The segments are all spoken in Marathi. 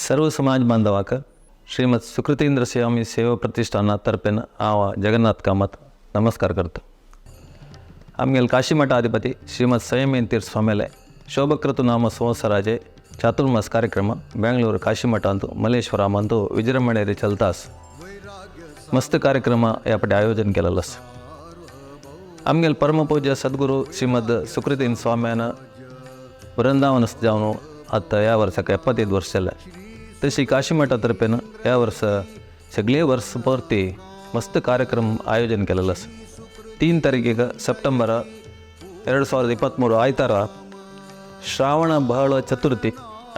सर्व समाज बांधवाक श्रीमद सुकृतींद्र स्वामी सेवा प्रतिष्ठानातर्फे जगन्नाथ कामत नमस्कार करतो. आमगेल काशी मठाधिपती श्रीमद संयमेन तीर्थ स्वामीले शोभकृत नाम संवत्सराचे चातुर्मास कार्यक्रम बेंगळूರು काशी मठ अंतू मलेश्वराम अंतू विजृंभणेरी चलतास मस्त कार्यक्रम यापटे आयोजन केलेलं असं. आमगेल परमपूज्य सद्गुरू श्रीमद सुकृतीन स्वाम्यानं वृंदावन जाऊन आता या वर्षाक 75 वर्ष झालं. तशी काशी मठातर्फेनं या वर्ष सगळे वर्ष परती मस्त कार्यक्रम आयोजन केलेलं असं. 3 तारीखिಗೆ ಸೆಪ್ಟೆಂಬರ್ 2023 ಆಯ್ತಾರ ಶ್ರಾವಣ ಬಹಳ ಚತುರ್ಥಿ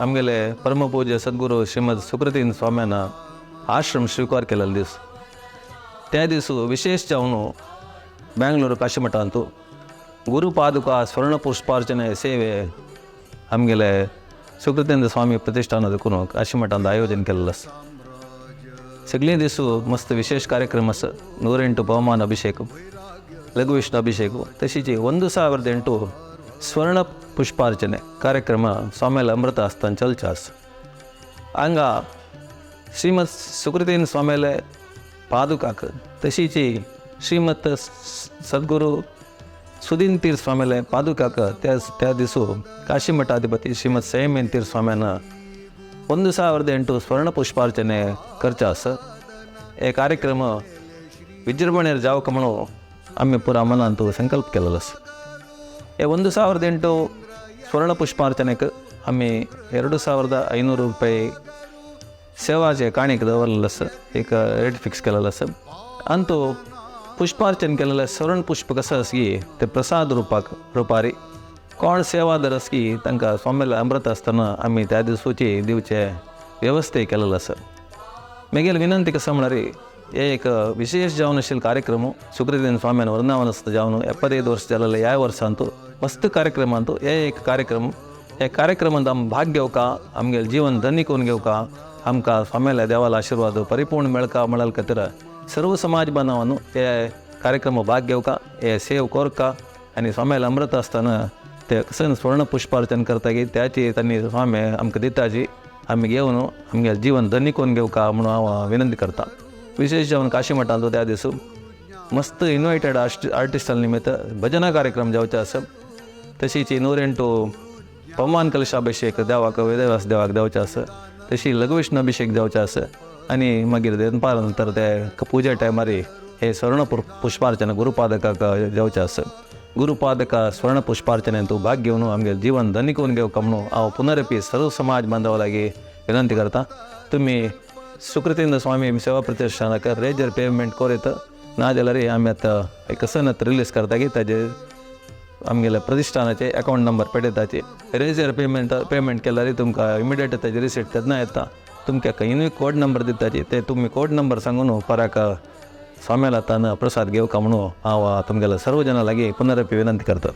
आमगेले परमपूज्य सद्गुरू श्रीमद सुकृतीन स्वाम्यानं आश्रम स्वीकार केलेला दिवस. त्या दिवशी विशेष जाऊन बेंगळूರು काशी मठ अंतू गुरुपादुका स्वर्ण पुष्पार्चने सेवे आमगेले सुकृतींद्र स्वामी प्रतिष्ठानातून काशी मठांत आयोजन केलेलं असं. सगळे दिवस मस्त विशेष कार्यक्रम असं. 108 पवमान अभिषेक लघुविष्णु अभिषेक तशीच 1008 स्वर्ण पुष्पार्चने कार्यक्रम स्वामीला अमृत हस्तान चलचास हांगा श्रीमद सुकृतीन स्वामीले पादुकाक तशीच श्रीमद सद्गुरू सुदीन तीर्थ स्वामीले पादुकाक त्या दिवसू काशी मठाधिपती श्रीमद संयमेन तीर्थ स्वाम्यानं 1008 स्वर्ण पुष्पार्चने करचास हे कार्यक्रम विजृंभणेर जावक म्हणून आम्ही पुरा मनांतू संकल्प केलेला असं. हे 1008 स्वर्ण पुष्पार्चनेक आम्ही 2500 रुपये सेवाचे काणीक दवरलेलं असं. एक रेट फिक्स केलेलं असं. अंतू पुष्पार्चन केलेलं स्वर्ण पुष्प कसं असकी ते प्रसाद रुपारी कोण सेवादार असकी तांकां स्वामीला अमृत असताना आम्ही त्या दिवसाची दिवचे व्यवस्थे केलेलं असं. मेगेल विनंती कसं म्हणणारी हे एक विशेष जाऊन असेल कार्यक्रम सुकृतीन स्वाम्यानं वृंदावनस्थ जाऊन 75 वर्ष झालेलं या वर्षांतू मस्त कार्यक्रम अंतू हे एक कार्यक्रम हे कार्यक्रमांत आम भाग घेवका आमगेल जीवन धनी करून घेवका आमकां स्वामीला देवाला आशीर्वाद परिपूर्ण मेळका म्हणाल खातीर सर्व समाज बांधवांनो हे कार्यक्रम भाग घेवका हे सेव कोरका आनी स्वामीला अमृत असताना ते कसं स्वर्ण पुष्पार्चन करता की त्याची त्यांनी स्वामी आमकां दिताची आमी घेवन आमगे जीवन धनी करून घेवका म्हणून हांव विनंती करता. विशेष जाऊन काशी मठांतू त्या दिवस मस्त इन्वायटेड आर्टिस्टां निमित्त भजना कार्यक्रम जावचे असं. तशीच 108 पवमान कलशाभिषेक देवाक वेदव्यास देवाक देवचे असं. तशी लघुविष्णु अभिषेक जावचे असं. आणि मागीर दनपार नंतर ते पुजे टायमार हे स्वर्ण पुष्पार्चना गुरुपादकाक जावचे असं. गुरुपादका स्वर्ण पुष्पार्चनेंतू भाग घेवन आमगे जीवन धनी करून घेवका म्हणून हांव पुनरपी सर्व समाज बांधवा लागी विनंती करता. तुम्ही सुकृतींद्र स्वामी सेवा प्रतिष्ठानाक रेजर पेमेंट कोरयत ना जाल्यार आमी आतां एक सनत रिलीज करता की ताजे आमगेले प्रतिष्ठानाचे अकाउंट नंबर पेटयताचे रेजर पेमेंट केल्यार तुमकां इमिडिएट ताजे रिसीट तेन्ना येता. तुमकां खंयनूय कोड नंबर दिताचे ते तुमी कोड नंबर सांगून पराक स्वाम्याला तान प्रसाद घेवका म्हणून हांव तुमगेल्या सर्व जाणां लागीं पुनरपी विनंती करता.